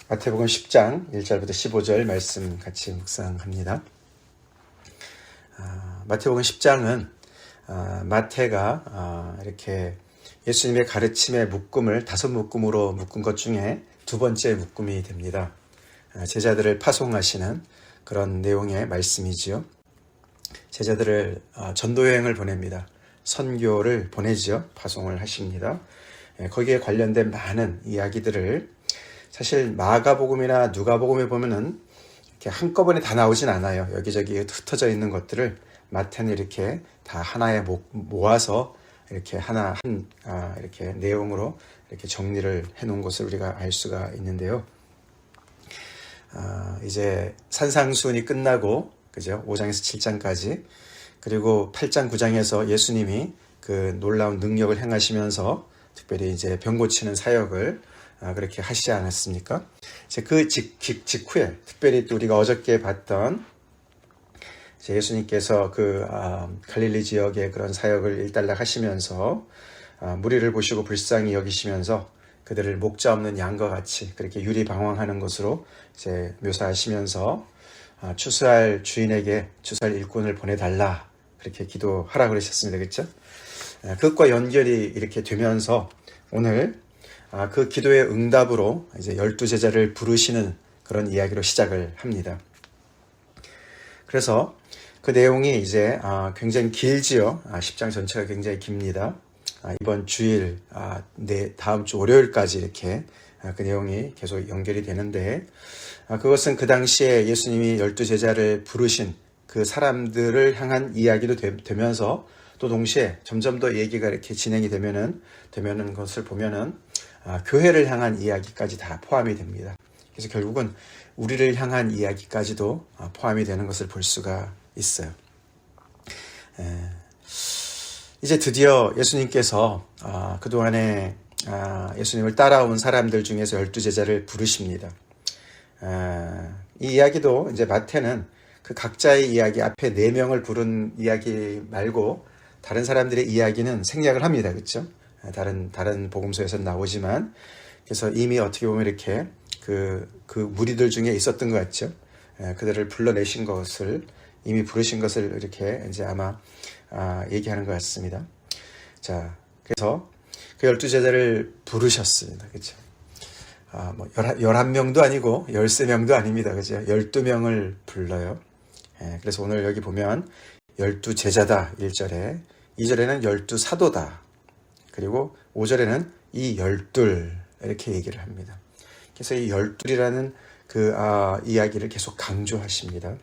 마태복음 10장 1절부터 15절 말씀 같이 묵상합니다. 마태복음 10장은 마태가 이렇게 예수님의 가르침의 묶음을 5묶음으로 묶은 것 중에 두 번째 묶음이 됩니다. 제자들을 파송하시는 그런 내용의 말씀이지요. 제자들을 전도여행을 보냅니다. 선교를 보내지요. 파송을 하십니다. 거기에 관련된 많은 이야기들을 사실 마가복음이나 누가복음에 보면은 이렇게 한꺼번에 다 나오진 않아요. 여기저기 흩어져 있는 것들을 마태는 이렇게 다 하나에 모아서 이렇게 이렇게 내용으로 이렇게 정리를 해놓은 것을 우리가 알 수가 있는데요. 이제 산상수훈이 끝나고, 그죠? 5장에서 7장까지, 그리고 8장, 9장에서 예수님이 그 놀라운 능력을 행하시면서 특별히 이제 병 고치는 사역을 그렇게 하시지 않았습니까? 이제 그 직후에 특별히 또 우리가 어저께 봤던 예수님께서 그 갈릴리 지역의 그런 사역을 일단락 하시면서 무리를 보시고 불쌍히 여기시면서 그들을 목자 없는 양과 같이 그렇게 유리방황하는 것으로 이제 묘사하시면서 추수할 주인에게 추수할 일꾼을 보내달라 그렇게 기도하라 그러셨습니다. 그렇죠? 그것과 연결이 이렇게 되면서 오늘 그 기도의 응답으로 이제 12제자를 부르시는 그런 이야기로 시작을 합니다. 그래서 그 내용이 이제 굉장히 길지요. 10장 전체가 굉장히 깁니다. 이번 주일, 다음 주 월요일까지 이렇게 그 내용이 계속 연결이 되는데, 그것은 그 당시에 예수님이 12제자를 부르신 그 사람들을 향한 이야기도 되면서 또 동시에 점점 더 얘기가 이렇게 진행이 되는 것을 보면은 교회를 향한 이야기까지 다 포함이 됩니다. 그래서 결국은 우리를 향한 이야기까지도 포함이 되는 것을 볼 수가 있어요. 이제 드디어 예수님께서 그동안에 예수님을 따라온 사람들 중에서 12제자를 부르십니다. 이 이야기도 이제 마태는 그 각자의 이야기 앞에 4명을 부른 이야기 말고 다른 사람들의 이야기는 생략을 합니다. 그렇죠? 다른 복음서에서는 나오지만, 그래서 이미 어떻게 보면 이렇게 그 무리들 중에 있었던 것 같죠. 그들을 불러내신 것을, 이미 부르신 것을 이렇게 이제 아마 얘기하는 것 같습니다. 자, 그래서 그 12제자를 부르셨습니다. 그렇죠? 11명도 아니고 13명도 아닙니다. 그죠? 12명을 불러요. 그래서 오늘 여기 보면 12제자다 1절에, 2절에는 12사도다. 그리고 5절에는 이 12 이렇게 얘기를 합니다. 그래서 이 12이라는 그 이야기를 계속 강조하십니다.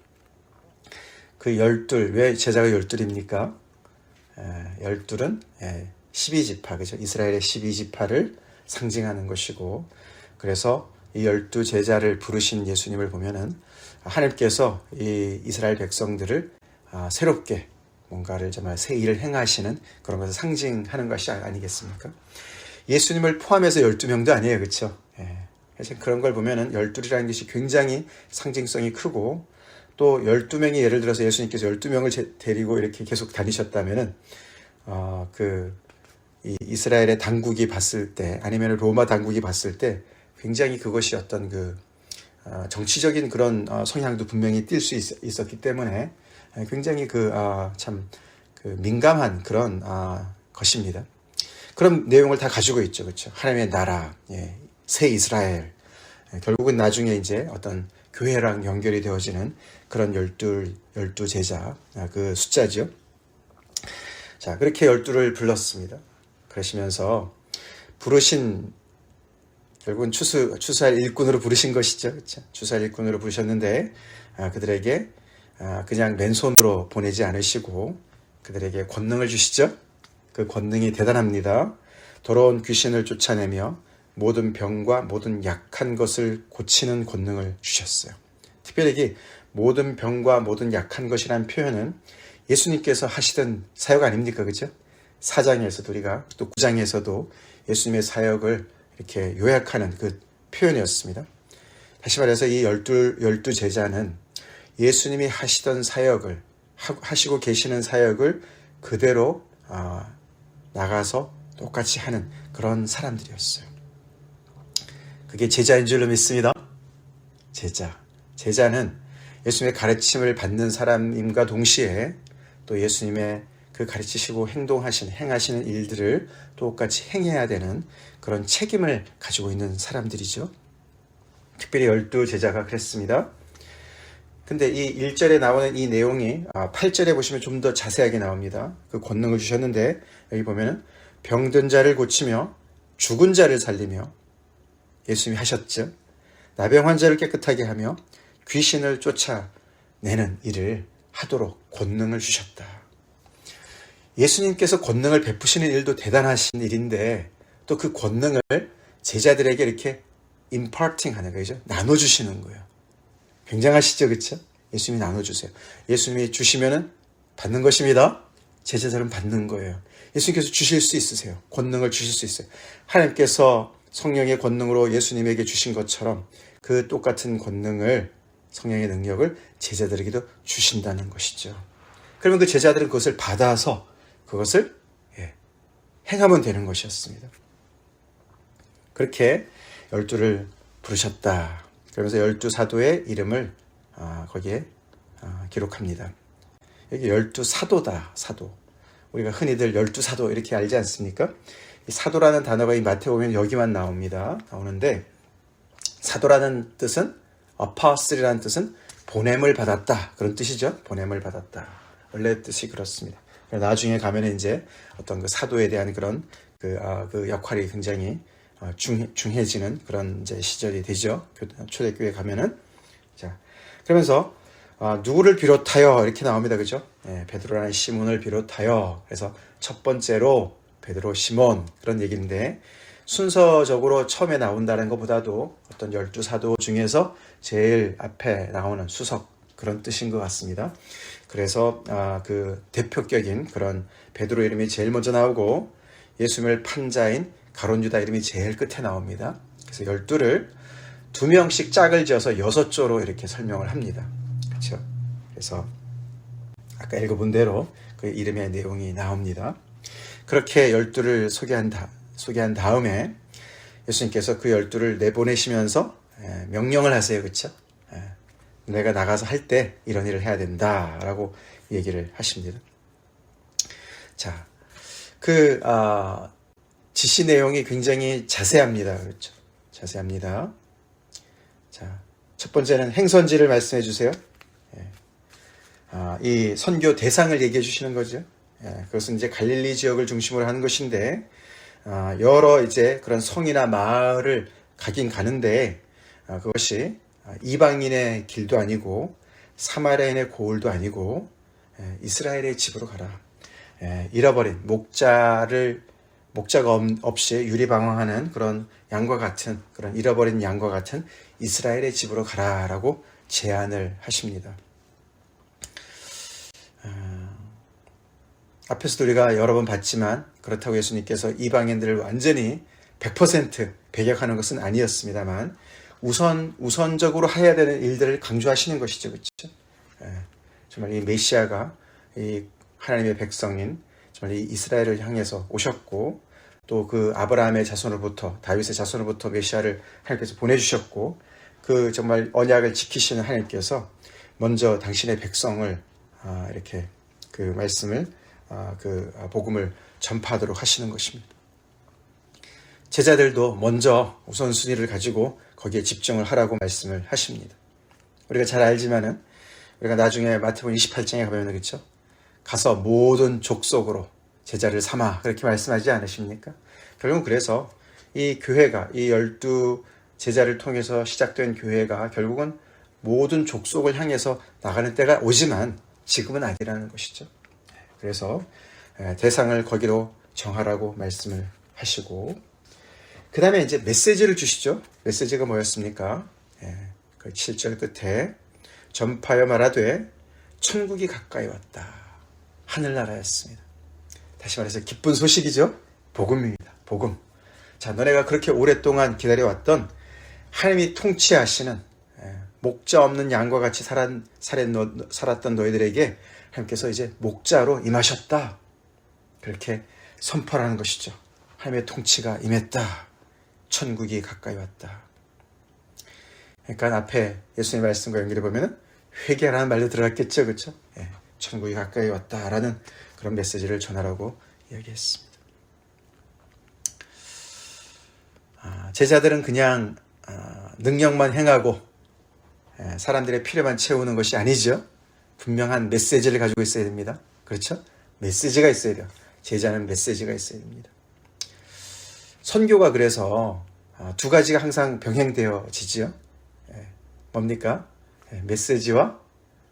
그 12, 왜 제자가 12입니까? 12은 12지파, 그죠? 이스라엘의 12지파를 상징하는 것이고, 그래서 이 12제자를 부르신 예수님을 보면은 하나님께서 이 이스라엘 백성들을 새롭게 뭔가를 정말 새 일을 행하시는 그런 것을 상징하는 것이 아니겠습니까? 예수님을 포함해서 12명도 아니에요. 그렇죠? 그래서 그런 걸 보면은 12이라는 것이 굉장히 상징성이 크고, 또 12명이 예를 들어서 예수님께서 12명을 데리고 이렇게 계속 다니셨다면은 이 이스라엘의 당국이 봤을 때, 아니면 로마 당국이 봤을 때 굉장히 그것이 어떤 정치적인 그런 성향도 분명히 띌 수 있었기 때문에 굉장히 민감한 그런 것입니다. 그런 내용을 다 가지고 있죠. 그렇죠? 하나님의 나라, 새 이스라엘, 결국은 나중에 이제 어떤 교회랑 연결이 되어지는 그런 12 제자, 그 숫자죠. 자, 그렇게 12를 불렀습니다. 그러시면서 부르신, 결국은 추수할 일꾼으로 부르신 것이죠. 그렇죠? 추수할 일꾼으로 부르셨는데, 그들에게 그냥 맨손으로 보내지 않으시고 그들에게 권능을 주시죠. 그 권능이 대단합니다. 더러운 귀신을 쫓아내며 모든 병과 모든 약한 것을 고치는 권능을 주셨어요. 특별히 모든 병과 모든 약한 것이라는 표현은 예수님께서 하시던 사역 아닙니까? 그죠? 4장에서도 우리가 또 9장에서도 예수님의 사역을 이렇게 요약하는 그 표현이었습니다. 다시 말해서 이 12 제자는 예수님이 하시던 사역을, 하시고 계시는 사역을 그대로 나가서 똑같이 하는 그런 사람들이었어요. 그게 제자인 줄로 믿습니다. 제자. 제자는 예수님의 가르침을 받는 사람임과 동시에 또 예수님의 그 가르치시고 행하시는 일들을 똑같이 행해야 되는 그런 책임을 가지고 있는 사람들이죠. 특별히 12제자가 그랬습니다. 근데 이 1절에 나오는 이 내용이 8절에 보시면 좀 더 자세하게 나옵니다. 그 권능을 주셨는데 여기 보면은 병든 자를 고치며 죽은 자를 살리며 예수님이 하셨죠. 나병 환자를 깨끗하게 하며 귀신을 쫓아내는 일을 하도록 권능을 주셨다. 예수님께서 권능을 베푸시는 일도 대단하신 일인데 또 그 권능을 제자들에게 이렇게 imparting 하는 거죠. 나눠주시는 거예요. 굉장하시죠, 그렇죠? 예수님이 나눠주세요. 예수님이 주시면은 받는 것입니다. 제자들은 받는 거예요. 예수님께서 주실 수 있으세요. 권능을 주실 수 있어요. 하나님께서 성령의 권능으로 예수님에게 주신 것처럼 그 똑같은 권능을, 성령의 능력을 제자들에게도 주신다는 것이죠. 그러면 그 제자들은 그것을 받아서 그것을 행하면 되는 것이었습니다. 그렇게 12를 부르셨다. 그러면서 12사도의 이름을 거기에 기록합니다. 여기 12사도다. 사도. 우리가 흔히들 12사도 이렇게 알지 않습니까? 이 사도라는 단어가 이 마태복음에 여기만 나오는데 사도라는 뜻은 apostle이라는 뜻은 보냄을 받았다. 그런 뜻이죠. 보냄을 받았다. 원래 뜻이 그렇습니다. 나중에 가면 이제 어떤 그 사도에 대한 그런 그 역할이 굉장히 중해지는 그런 이제 시절이 되죠. 초대교회 가면은. 자, 그러면서 누구를 비롯하여 이렇게 나옵니다. 그죠? 베드로라는 시몬을 비롯하여. 그래서 첫 번째로 베드로, 시몬 그런 얘기인데 순서적으로 처음에 나온다는 것보다도 어떤 12사도 중에서 제일 앞에 나오는 수석 그런 뜻인 것 같습니다. 그래서 그 대표격인 그런 베드로 이름이 제일 먼저 나오고 예수님을 판 자인 가룟 유다 이름이 제일 끝에 나옵니다. 그래서 12를 2명씩 짝을 지어서 6조로 이렇게 설명을 합니다. 그렇죠? 그래서 아까 읽어본 대로 그 이름의 내용이 나옵니다. 그렇게 12를 소개한 다음에 예수님께서 그 12를 내보내시면서 명령을 하세요. 그렇죠? 내가 나가서 할 때 이런 일을 해야 된다라고 얘기를 하십니다. 자, 그 지시 내용이 굉장히 자세합니다. 그렇죠? 자세합니다. 자, 첫 번째는 행선지를 말씀해 주세요. 이 선교 대상을 얘기해 주시는 거죠. 그것은 이제 갈릴리 지역을 중심으로 하는 것인데 여러 이제 그런 성이나 마을을 가긴 가는데 그것이 이방인의 길도 아니고 사마리아인의 고을도 아니고 이스라엘의 집으로 가라. 잃어버린 목자가 없이 유리방황하는 그런 양과 같은 그런 잃어버린 양과 같은 이스라엘의 집으로 가라라고 제안을 하십니다. 앞에서도 우리가 여러 번 봤지만 그렇다고 예수님께서 이방인들을 완전히 100% 배격하는 것은 아니었습니다만 우선적으로 해야 되는 일들을 강조하시는 것이죠. 그렇죠? 정말 이 메시아가 이 하나님의 백성인 정말 이 이스라엘을 향해서 오셨고 또 그 아브라함의 자손으로부터 다윗의 자손으로부터 메시아를 하나님께서 보내주셨고 그 정말 언약을 지키시는 하나님께서 먼저 당신의 백성을 이렇게 그 말씀을 그 복음을 전파하도록 하시는 것입니다. 제자들도 먼저 우선순위를 가지고 거기에 집중을 하라고 말씀을 하십니다. 우리가 잘 알지만은 우리가 나중에 마태복음 28장에 가면 그렇죠? 가서 모든 족속으로 제자를 삼아 그렇게 말씀하지 않으십니까? 결국 그래서 이 교회가 이 12 제자를 통해서 시작된 교회가 결국은 모든 족속을 향해서 나가는 때가 오지만 지금은 아니라는 것이죠. 그래서 대상을 거기로 정하라고 말씀을 하시고 그 다음에 이제 메시지를 주시죠. 메시지가 뭐였습니까? 그 7절 끝에 전파하여 말하되 천국이 가까이 왔다. 하늘나라였습니다. 다시 말해서 기쁜 소식이죠. 복음입니다. 복음. 자, 너네가 그렇게 오랫동안 기다려왔던 하나님이 통치하시는 목자 없는 양과 같이 살았던 너희들에게 하나님께서 이제 목자로 임하셨다. 그렇게 선포하는 것이죠. 하나님의 통치가 임했다. 천국이 가까이 왔다. 그러니까 앞에 예수님의 말씀과 연결해 보면 회개라는 말도 들어갔겠죠. 그렇죠? 예, 천국이 가까이 왔다라는 그런 메시지를 전하라고 이야기했습니다. 제자들은 그냥 능력만 행하고 사람들의 필요만 채우는 것이 아니죠. 분명한 메시지를 가지고 있어야 됩니다. 그렇죠? 메시지가 있어야 돼요. 제자는 메시지가 있어야 됩니다. 선교가 그래서 두 가지가 항상 병행되어지죠. 뭡니까? 메시지와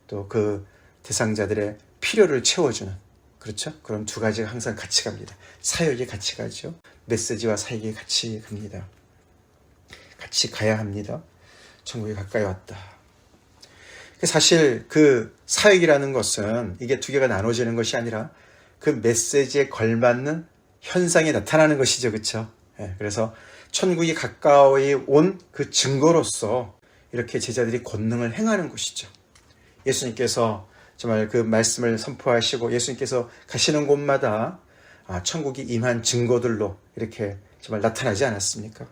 또 그 대상자들의 필요를 채워주는, 그렇죠? 그런 두 가지가 항상 같이 갑니다. 사역이 같이 가죠. 메시지와 사역이 같이 갑니다. 같이 가야 합니다. 천국이 가까이 왔다. 사실 그 사역이라는 것은 이게 두 개가 나눠지는 것이 아니라 그 메시지에 걸맞는 현상이 나타나는 것이죠. 그렇죠? 그래서 천국이 가까이 온 그 증거로서 이렇게 제자들이 권능을 행하는 것이죠. 예수님께서 정말 그 말씀을 선포하시고 예수님께서 가시는 곳마다 천국이 임한 증거들로 이렇게 정말 나타나지 않았습니까?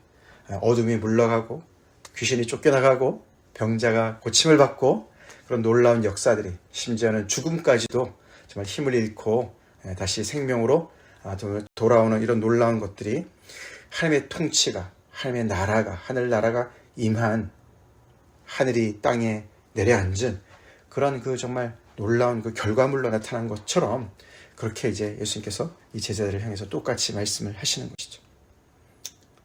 어둠이 물러가고 귀신이 쫓겨나가고 병자가 고침을 받고 그런 놀라운 역사들이, 심지어는 죽음까지도 정말 힘을 잃고 다시 생명으로 돌아오는 이런 놀라운 것들이, 하나님의 통치가, 하나님의 나라가, 하늘나라가 임한, 하늘이 땅에 내려앉은 그런 그 정말 놀라운 그 결과물로 나타난 것처럼 그렇게 이제 예수님께서 이 제자들을 향해서 똑같이 말씀을 하시는 것이죠.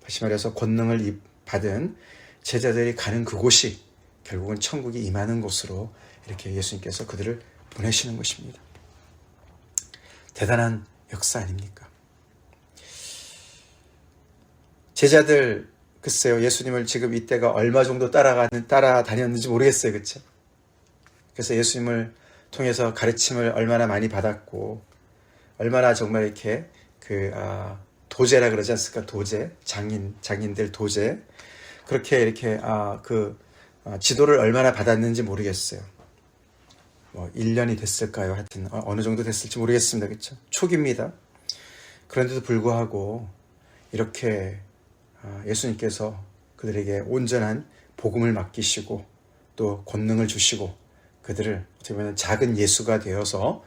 다시 말해서 권능을 받은 제자들이 가는 그곳이 결국은 천국이 임하는 곳으로 이렇게 예수님께서 그들을 보내시는 것입니다. 대단한 역사 아닙니까? 제자들, 글쎄요, 예수님을 지금 이때가 얼마 정도 따라다녔는지 모르겠어요. 그렇죠? 그래서 예수님을 통해서 가르침을 얼마나 많이 받았고, 얼마나 정말 이렇게 도제라 그러지 않습니까? 도제, 장인들 도제. 그렇게 이렇게 지도를 얼마나 받았는지 모르겠어요. 1년이 됐을까요? 하여튼 어느 정도 됐을지 모르겠습니다. 그렇죠? 초기입니다. 그런데도 불구하고 이렇게 예수님께서 그들에게 온전한 복음을 맡기시고 또 권능을 주시고 그들을 어떻게 보면 작은 예수가 되어서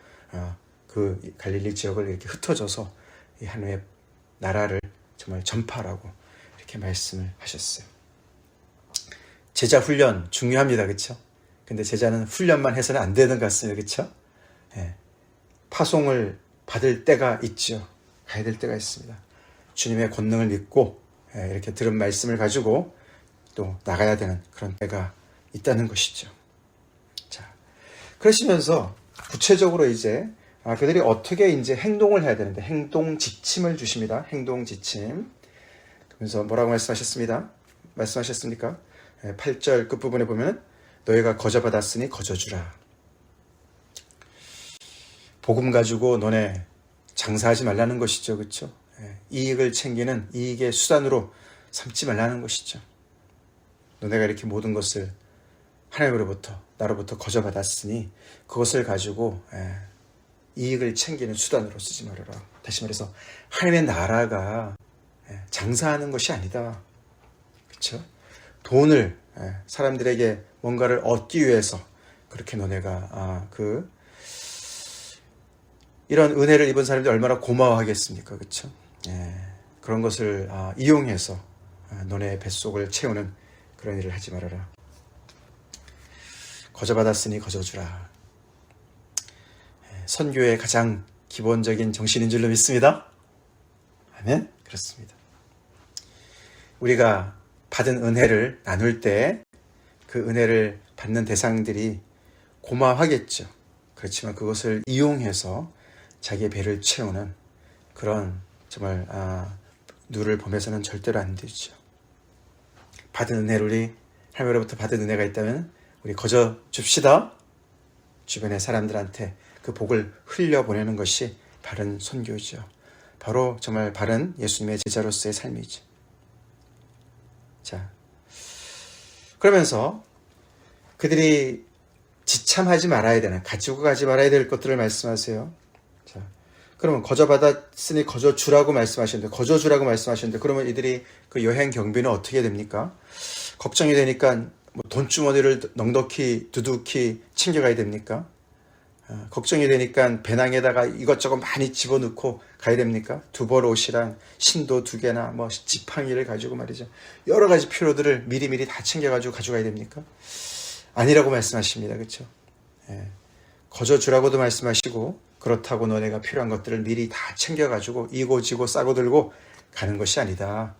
그 갈릴리 지역을 이렇게 흩어져서 이 하나님의 나라를 정말 전파하라고 이렇게 말씀을 하셨어요. 제자 훈련 중요합니다. 그렇죠? 근데 제자는 훈련만 해서는 안 되는 것 같습니다. 그렇죠? 파송을 받을 때가 있죠. 가야 될 때가 있습니다. 주님의 권능을 믿고 이렇게 들은 말씀을 가지고 또 나가야 되는 그런 때가 있다는 것이죠. 자, 그러시면서 구체적으로 이제 그들이 어떻게 이제 행동을 해야 되는데 행동 지침을 주십니다. 행동 지침. 그러면서 뭐라고 말씀하셨습니까? 8절 끝부분에 보면 너희가 거저받았으니 거저주라. 복음 가지고 너네 장사하지 말라는 것이죠. 그렇죠? 이익을 챙기는 이익의 수단으로 삼지 말라는 것이죠. 너네가 이렇게 모든 것을 하나님으로부터 나로부터 거저받았으니 그것을 가지고 이익을 챙기는 수단으로 쓰지 말아라. 다시 말해서 하나님의 나라가 장사하는 것이 아니다. 그렇죠? 돈을 사람들에게 뭔가를 얻기 위해서 그렇게 너네가 이런 은혜를 입은 사람들이 얼마나 고마워하겠습니까? 그렇죠? 그런 것을 이용해서 너네의 뱃속을 채우는 그런 일을 하지 말아라. 거저받았으니 거저주라. 선교의 가장 기본적인 정신인 줄로 믿습니다. 아멘? 그렇습니다. 우리가 받은 은혜를 나눌 때 그 은혜를 받는 대상들이 고마워하겠죠. 그렇지만 그것을 이용해서 자기의 배를 채우는 그런 정말 누를 보면서는 절대로 안 되죠. 받은 은혜를 우리 하나님으로부터 받은 은혜가 있다면 우리 거저 줍시다. 주변의 사람들한테 그 복을 흘려보내는 것이 바른 선교죠. 바로 정말 바른 예수님의 제자로서의 삶이죠. 자, 그러면서 그들이 지참하지 말아야 되는, 가지고 가지 말아야 될 것들을 말씀하세요. 자, 그러면 거저받았으니 거저주라고 말씀하셨는데, 그러면 이들이 그 여행 경비는 어떻게 됩니까? 걱정이 되니까 뭐 돈주머니를 넉넉히 두둑히 챙겨가야 됩니까? 걱정이 되니까 배낭에다가 이것저것 많이 집어넣고 가야 됩니까? 두 벌 옷이랑 신도 2개나 뭐 지팡이를 가지고 말이죠. 여러 가지 필요들을 미리미리 다 챙겨가지고 가져가야 됩니까? 아니라고 말씀하십니다. 그렇죠? 거저 주라고도 말씀하시고 그렇다고 너네가 필요한 것들을 미리 다 챙겨가지고 이고 지고 싸고 들고 가는 것이 아니다.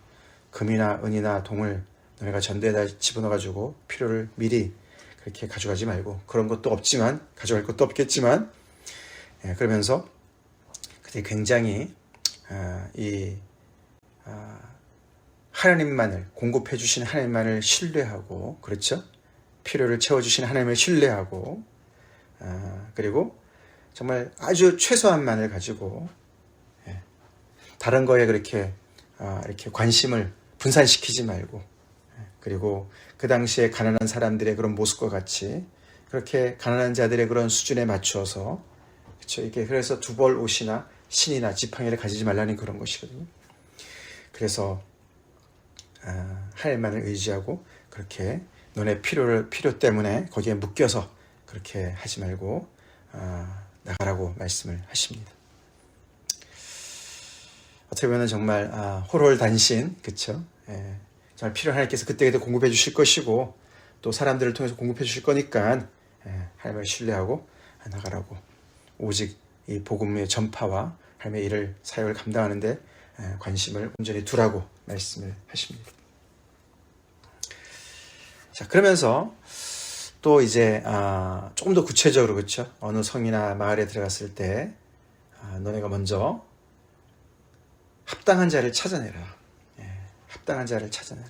금이나 은이나 동을 너네가 전대에다 집어넣어가지고 필요를 미리 그렇게 가져가지 말고, 그런 것도 없지만, 가져갈 것도 없겠지만, 그러면서 그때 굉장히 하나님만을, 공급해 주신 하나님만을 신뢰하고, 그렇죠? 필요를 채워주신 하나님을 신뢰하고, 그리고 정말 아주 최소한만을 가지고 다른 거에 그렇게 이렇게 관심을 분산시키지 말고, 그리고 그 당시에 가난한 사람들의 그런 모습과 같이 그렇게 가난한 자들의 그런 수준에 맞춰서, 그렇죠? 이게 그래서 2벌 옷이나 신이나 지팡이를 가지지 말라는 그런 것이거든요. 그래서 하나님만을 의지하고 그렇게 너네 필요 때문에 거기에 묶여서 그렇게 하지 말고 나가라고 말씀을 하십니다. 어떻게 보면 정말 호롤단신, 그렇죠? 정말 필요한 하나님께서 그때그때 공급해 주실 것이고, 또 사람들을 통해서 공급해 주실 거니까 하나님을 신뢰하고 나가라고, 오직 이 복음의 전파와 하나님의 일을, 사역을 감당하는 데 관심을 온전히 두라고 말씀을 하십니다. 자, 그러면서 또 이제 조금 더 구체적으로, 그렇죠? 어느 성이나 마을에 들어갔을 때 너네가 먼저 합당한 자를 찾아내라. 합당한 자를 찾아내라.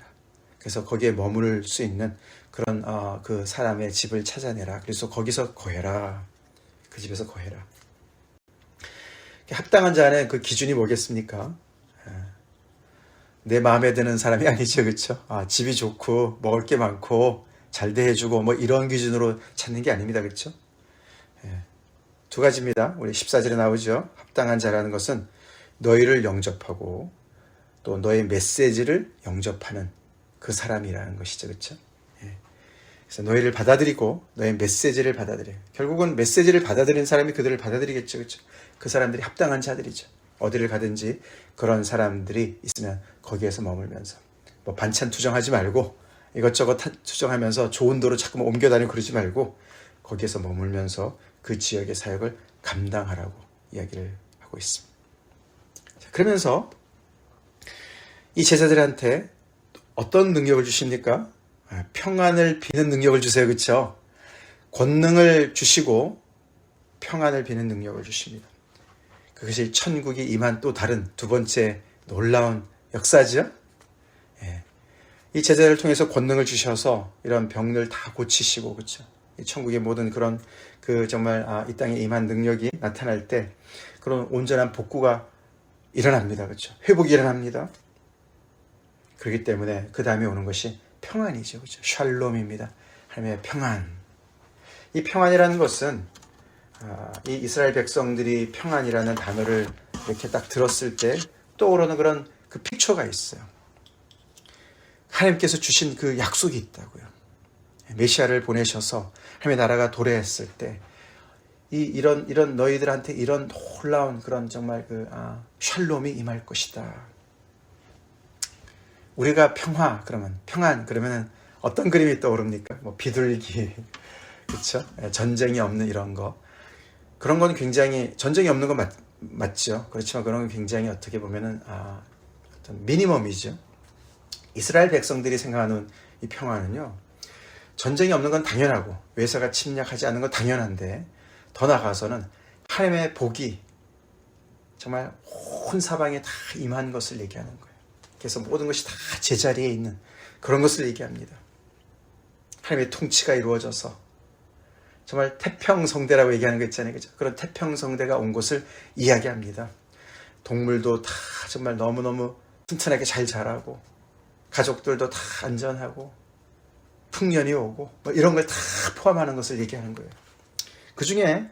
그래서 거기에 머무를 수 있는 그런 그 사람의 집을 찾아내라. 그래서 거기서 거해라. 그 집에서 거해라. 합당한 자는 그 기준이 뭐겠습니까? 내 마음에 드는 사람이 아니죠, 그렇죠? 집이 좋고 먹을 게 많고 잘 대해주고 뭐 이런 기준으로 찾는 게 아닙니다, 그렇죠? 2가지입니다. 우리 14절에 나오죠. 합당한 자라는 것은 너희를 영접하고 또 너의 메시지를 영접하는 그 사람이라는 것이죠, 그렇죠? 그래서 너희를 받아들이고 너의 메시지를 받아들여요. 결국은 메시지를 받아들이는 사람이 그들을 받아들이겠죠, 그렇죠? 그 사람들이 합당한 자들이죠. 어디를 가든지 그런 사람들이 있으면 거기에서 머물면서 뭐 반찬 투정하지 말고 이것저것 투정하면서 좋은 도로 자꾸만 옮겨다니고 그러지 말고 거기에서 머물면서 그 지역의 사역을 감당하라고 이야기를 하고 있습니다. 자, 그러면서 이 제자들한테 어떤 능력을 주십니까? 평안을 비는 능력을 주세요. 그렇죠? 권능을 주시고 평안을 비는 능력을 주십니다. 그것이 천국이 임한 또 다른 2번째 놀라운 역사죠. 이 제자를 통해서 권능을 주셔서 이런 병들 다 고치시고, 그렇죠? 이 천국의 모든 그런 그 정말 이 땅에 임한 능력이 나타날 때 그런 온전한 복구가 일어납니다. 그렇죠? 회복이 일어납니다. 그렇기 때문에 그 다음에 오는 것이 평안이죠. 그렇죠? 샬롬입니다. 하나님의 평안. 이 평안이라는 것은 이 이스라엘 백성들이 평안이라는 단어를 이렇게 딱 들었을 때 떠오르는 그런 그 픽처가 있어요. 하나님께서 주신 그 약속이 있다고요. 메시아를 보내셔서 하나님의 나라가 도래했을 때 이런 너희들한테 이런 놀라운 그런 정말 그 샬롬이 임할 것이다. 우리가 평안 그러면 어떤 그림이 떠오릅니까? 뭐 비둘기, 그렇죠? 전쟁이 없는 이런 거. 그런 건 굉장히, 전쟁이 없는 건 맞죠. 그렇지만 그런 건 굉장히 어떻게 보면은 어떤 미니멈이죠. 이스라엘 백성들이 생각하는 이 평안은요, 전쟁이 없는 건 당연하고 외세가 침략하지 않는 건 당연한데 더 나아가서는 하나님의 복이 정말 온 사방에 다 임한 것을 얘기하는 거예요. 그래서 모든 것이 다 제자리에 있는 그런 것을 얘기합니다. 하나님의 통치가 이루어져서 정말 태평성대라고 얘기하는 거 있잖아요. 그죠? 그런 태평성대가 온 것을 이야기합니다. 동물도 다 정말 너무너무 튼튼하게 잘 자라고 가족들도 다 안전하고 풍년이 오고 뭐 이런 걸 다 포함하는 것을 얘기하는 거예요. 그 중에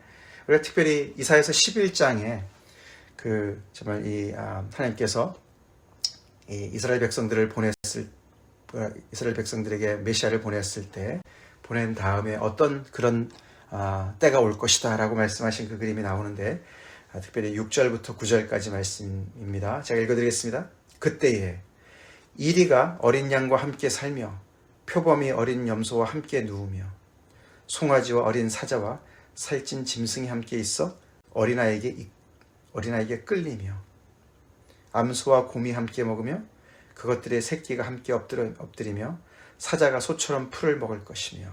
우리가 특별히 이사야서 11장에 그 정말 이 하나님께서 이 이스라엘 백성들을 이스라엘 백성들에게 메시아를 보냈을 때 보낸 다음에 어떤 그런 때가 올 것이다 라고 말씀하신 그 그림이 나오는데 특별히 6절부터 9절까지 말씀입니다. 제가 읽어드리겠습니다. 그때에 이리가 어린 양과 함께 살며 표범이 어린 염소와 함께 누우며 송아지와 어린 사자와 살찐 짐승이 함께 있어 어린아이에게 끌리며 암소와 곰이 함께 먹으며 그것들의 새끼가 함께 엎드리며 사자가 소처럼 풀을 먹을 것이며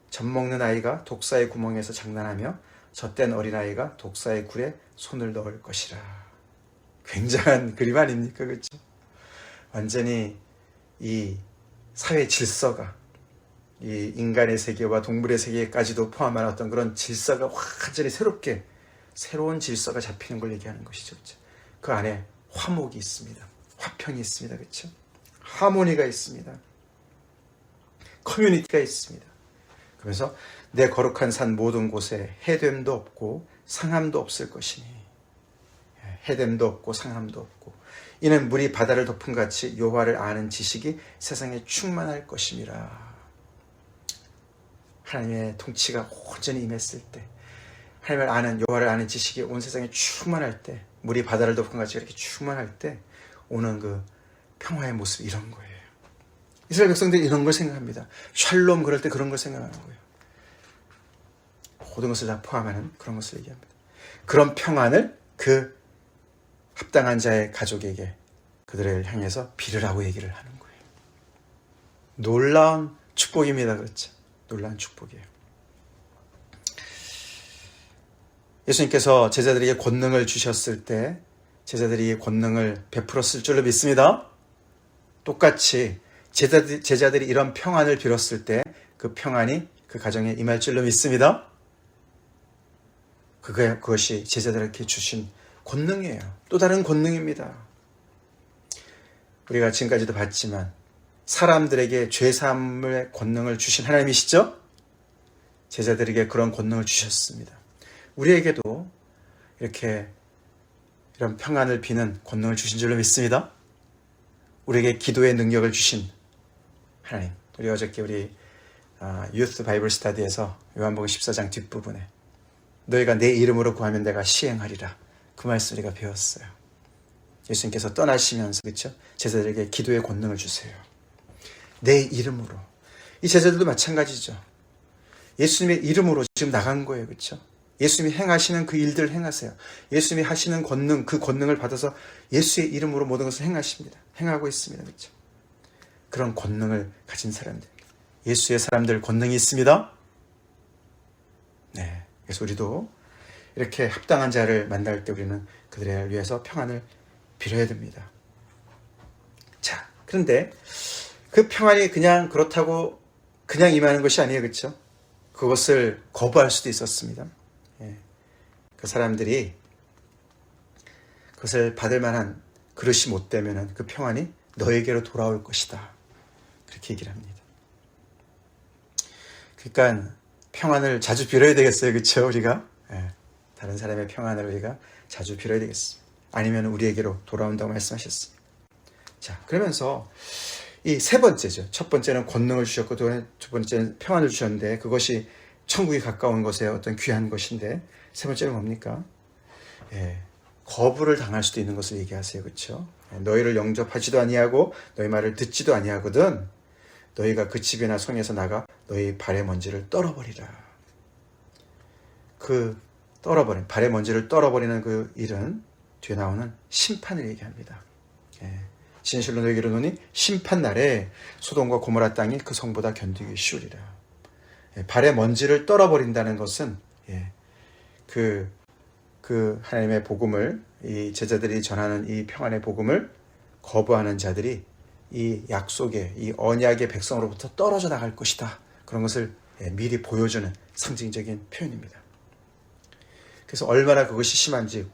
젖 먹는 아이가 독사의 구멍에서 장난하며 젖된 어린아이가 독사의 굴에 손을 넣을 것이라. 굉장한 그림 아닙니까? 그렇죠? 완전히 이 사회 질서가 이 인간의 세계와 동물의 세계까지도 포함한 어떤 그런 질서가 완전히 새로운 질서가 잡히는 걸 얘기하는 것이죠. 그렇죠? 그 안에 화목이 있습니다. 화평이 있습니다. 그렇죠? 하모니가 있습니다. 커뮤니티가 있습니다. 그래서 내 거룩한 산 모든 곳에 해됨도 없고 상함도 없을 것이니 해됨도 없고 상함도 없고 이는 물이 바다를 덮은 같이 여호와를 아는 지식이 세상에 충만할 것임이라. 하나님의 통치가 온전히 임했을 때 하나님을 아는 여호와를 아는 지식이 온 세상에 충만할 때 물이 바다를 덮은 같이 이렇게 충만할 때 오는 그 평화의 모습이 이런 거예요. 이스라엘 백성들이 이런 걸 생각합니다. 샬롬 그럴 때 그런 걸 생각하는 거예요. 모든 것을 다 포함하는 그런 것을 얘기합니다. 그런 평안을 그 합당한 자의 가족에게 그들을 향해서 빌으라고 얘기를 하는 거예요. 놀라운 축복입니다. 그렇죠? 놀라운 축복이에요. 예수님께서 제자들에게 권능을 주셨을 때 제자들이 권능을 베풀었을 줄로 믿습니다. 똑같이 제자들이 이런 평안을 빌었을 때 그 평안이 그 가정에 임할 줄로 믿습니다. 그것이 제자들에게 주신 권능이에요. 또 다른 권능입니다. 우리가 지금까지도 봤지만 사람들에게 죄사함의 권능을 주신 하나님이시죠? 제자들에게 그런 권능을 주셨습니다. 우리에게도 이런 평안을 비는 권능을 주신 줄로 믿습니다. 우리에게 기도의 능력을 주신 하나님. 우리 어저께 우리 유스 바이블 스터디에서 요한복음 14장 뒷부분에 너희가 내 이름으로 구하면 내가 시행하리라. 그 말씀 우리가 배웠어요. 예수님께서 떠나시면서 그렇죠? 제자들에게 기도의 권능을 주세요. 내 이름으로. 이 제자들도 마찬가지죠. 예수님의 이름으로 지금 나간 거예요. 그렇죠? 예수님이 행하시는 그 일들을 행하세요. 예수님이 하시는 권능, 그 권능을 받아서 예수의 이름으로 모든 것을 행하십니다. 행하고 있습니다. 그렇죠? 그런 권능을 가진 사람들. 예수의 사람들 권능이 있습니다. 네. 그래서 우리도 이렇게 합당한 자를 만날 때 우리는 그들을 위해서 평안을 빌어야 됩니다. 자, 그런데 그 평안이 그냥 그렇다고 그냥 임하는 것이 아니에요. 그렇죠? 그것을 거부할 수도 있었습니다. 예. 그 사람들이 그것을 받을 만한 그릇이 못 되면 그 평안이 너에게로 돌아올 것이다. 그렇게 얘기를 합니다. 그러니까 평안을 자주 빌어야 되겠어요. 그렇죠? 우리가 예. 다른 사람의 평안을 우리가 자주 빌어야 되겠습니다. 아니면 우리에게로 돌아온다고 말씀하셨습니다. 자, 그러면서 이 세 번째죠. 첫 번째는 권능을 주셨고 두 번째는 평안을 주셨는데 그것이 천국이 가까운 것에 어떤 귀한 것인데 세 번째는 뭡니까? 예, 거부를 당할 수도 있는 것을 얘기하세요. 그렇죠? 너희를 영접하지도 아니하고 너희 말을 듣지도 아니하거든 너희가 그 집이나 성에서 나가 너희 발의 먼지를 떨어버리라. 그 발의 먼지를 떨어버리는 그 일은 뒤에 나오는 심판을 얘기합니다. 예. 진실로 너희에게 이르노니 심판날에 소돔과 고모라 땅이 그 성보다 견디기 쉬우리라. 예. 발의 먼지를 떨어버린다는 것은 예. 그 하나님의 복음을 이 제자들이 전하는 이 평안의 복음을 거부하는 자들이 이 약속의 이 언약의 백성으로부터 떨어져 나갈 것이다. 그런 것을 미리 보여주는 상징적인 표현입니다. 그래서 얼마나 그것이 심한지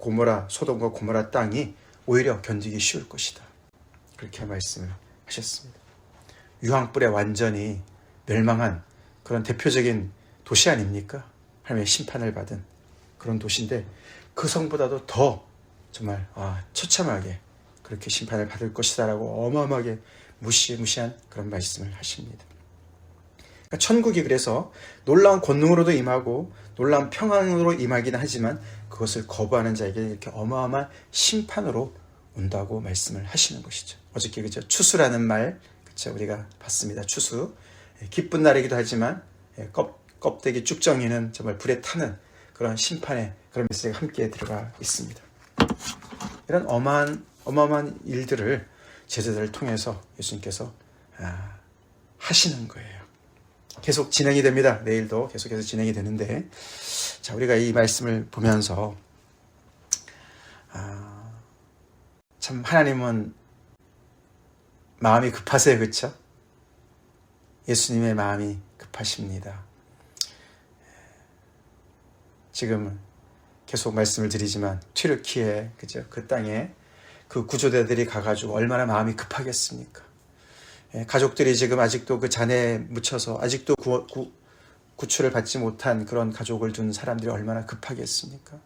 소돔과 고모라 땅이 오히려 견디기 쉬울 것이다. 그렇게 말씀을 하셨습니다. 유황불에 완전히 멸망한 그런 대표적인 도시 아닙니까? 하나님의 심판을 받은 그런 도시인데 그 성보다도 더 정말 처참하게 그렇게 심판을 받을 것이다 라고 어마어마하게 무시무시한 그런 말씀을 하십니다. 그러니까 천국이 그래서 놀라운 권능으로도 임하고 놀라운 평안으로 임하기는 하지만 그것을 거부하는 자에게 이렇게 어마어마한 심판으로 온다고 말씀을 하시는 것이죠. 어저께 그죠? 추수라는 말 그쵸? 우리가 봤습니다. 추수. 기쁜 날이기도 하지만 껍데기 쭉정이는 정말 불에 타는 그런 심판의 그런 메시지가 함께 들어가 있습니다. 이런 어마어마한 일들을 제자들을 통해서 예수님께서 하시는 거예요. 계속 진행이 됩니다. 내일도 계속해서 진행이 되는데, 자, 우리가 이 말씀을 보면서 참 하나님은 마음이 급하세요, 그렇죠? 예수님의 마음이 급하십니다. 지금 계속 말씀을 드리지만 튀르키예, 그죠? 그 땅에 그 구조대들이 가가지고 얼마나 마음이 급하겠습니까? 가족들이 지금 아직도 그 잔해에 묻혀서 아직도 구출을 받지 못한 그런 가족을 둔 사람들이 얼마나 급하겠습니까?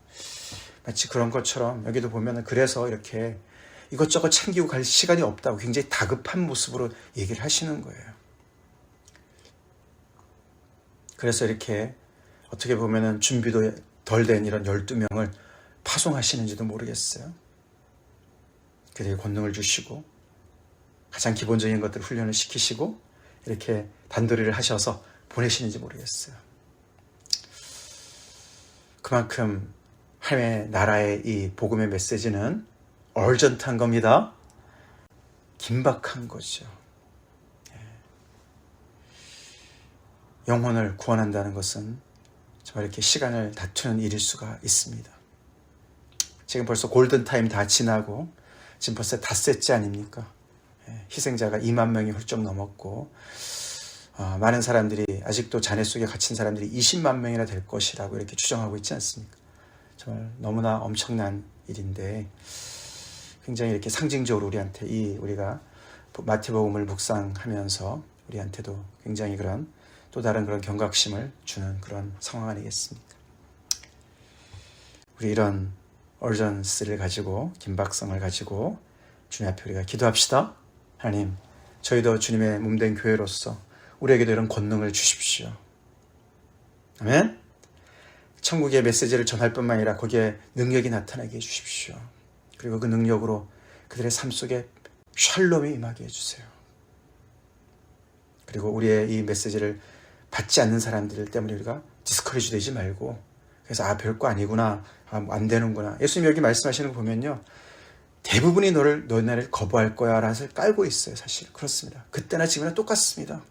마치 그런 것처럼 여기도 보면은 그래서 이렇게 이것저것 챙기고 갈 시간이 없다고 굉장히 다급한 모습으로 얘기를 하시는 거예요. 그래서 이렇게 어떻게 보면은 준비도 덜 된 이런 12명을 파송하시는지도 모르겠어요. 그들에게 권능을 주시고 가장 기본적인 것들 훈련을 시키시고 이렇게 단도리를 하셔서 보내시는지 모르겠어요. 그만큼 하나님의 나라의 이 복음의 메시지는 얼전트한 겁니다. 긴박한 거죠. 영혼을 구원한다는 것은 정말 이렇게 시간을 다투는 일일 수가 있습니다. 지금 벌써 골든타임 다 지나고 지금 벌써 닷새째 아닙니까? 희생자가 2만 명이 훌쩍 넘었고 많은 사람들이 아직도 잔해 속에 갇힌 사람들이 20만 명이나 될 것이라고 이렇게 추정하고 있지 않습니까? 정말 너무나 엄청난 일인데 굉장히 이렇게 상징적으로 우리한테 우리가 마태복음을 묵상하면서 우리한테도 굉장히 그런 또 다른 그런 경각심을 주는 그런 상황 아니겠습니까? 우리 이런 얼전스를 가지고 긴박성을 가지고 주님 앞에 우리가 기도합시다. 하나님, 저희도 주님의 몸된 교회로서 우리에게도 이런 권능을 주십시오. 아멘. 천국의 메시지를 전할 뿐만 아니라 거기에 능력이 나타나게 해주십시오. 그리고 그 능력으로 그들의 삶 속에 샬롬이 임하게 해주세요. 그리고 우리의 이 메시지를 받지 않는 사람들 때문에 우리가 디스커리지 되지 말고 그래서 별거 아니구나, 안 되는구나. 예수님 여기 말씀하시는 거 보면요, 대부분이 너네를 거부할 거야 라는 것을 깔고 있어요. 사실 그렇습니다. 그때나 지금이나 똑같습니다.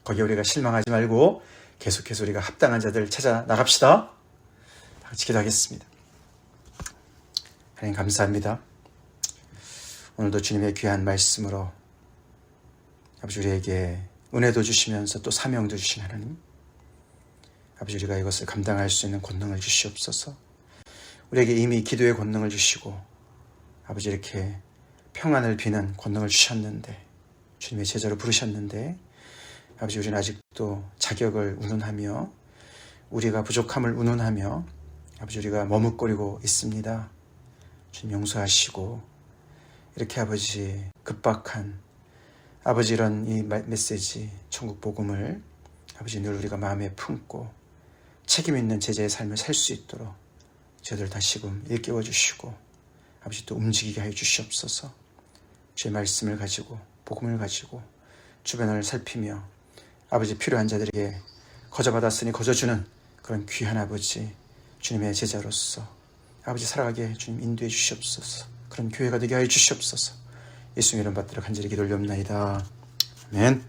거기에 우리가 실망하지 말고 계속해서 우리가 합당한 자들 찾아 나갑시다. 다 같이 기도하겠습니다. 하나님 감사합니다. 오늘도 주님의 귀한 말씀으로 아버지 우리에게 은혜도 주시면서 또 사명도 주신 하나님, 아버지 우리가 이것을 감당할 수 있는 권능을 주시옵소서. 우리에게 이미 기도의 권능을 주시고 아버지 이렇게 평안을 비는 권능을 주셨는데, 주님의 제자로 부르셨는데 아버지 우리는 아직도 자격을 운운하며 우리가 부족함을 운운하며 아버지 우리가 머뭇거리고 있습니다. 주님 용서하시고 이렇게 아버지 급박한 아버지 이런 이 메시지 천국 복음을 아버지 늘 우리가 마음에 품고 책임 있는 제자의 삶을 살 수 있도록 저희들 다시금 일깨워 주시고 아버지 또 움직이게 하여 주시옵소서. 주의 말씀을 가지고 복음을 가지고 주변을 살피며 아버지 필요한 자들에게 거저받았으니 거저주는 그런 귀한 아버지 주님의 제자로서 아버지 살아가게 주님 인도해 주시옵소서. 그런 교회가 되게 하여 주시옵소서. 예수님 이름 받들어 간절히 기도 올려옵나이다. 아멘.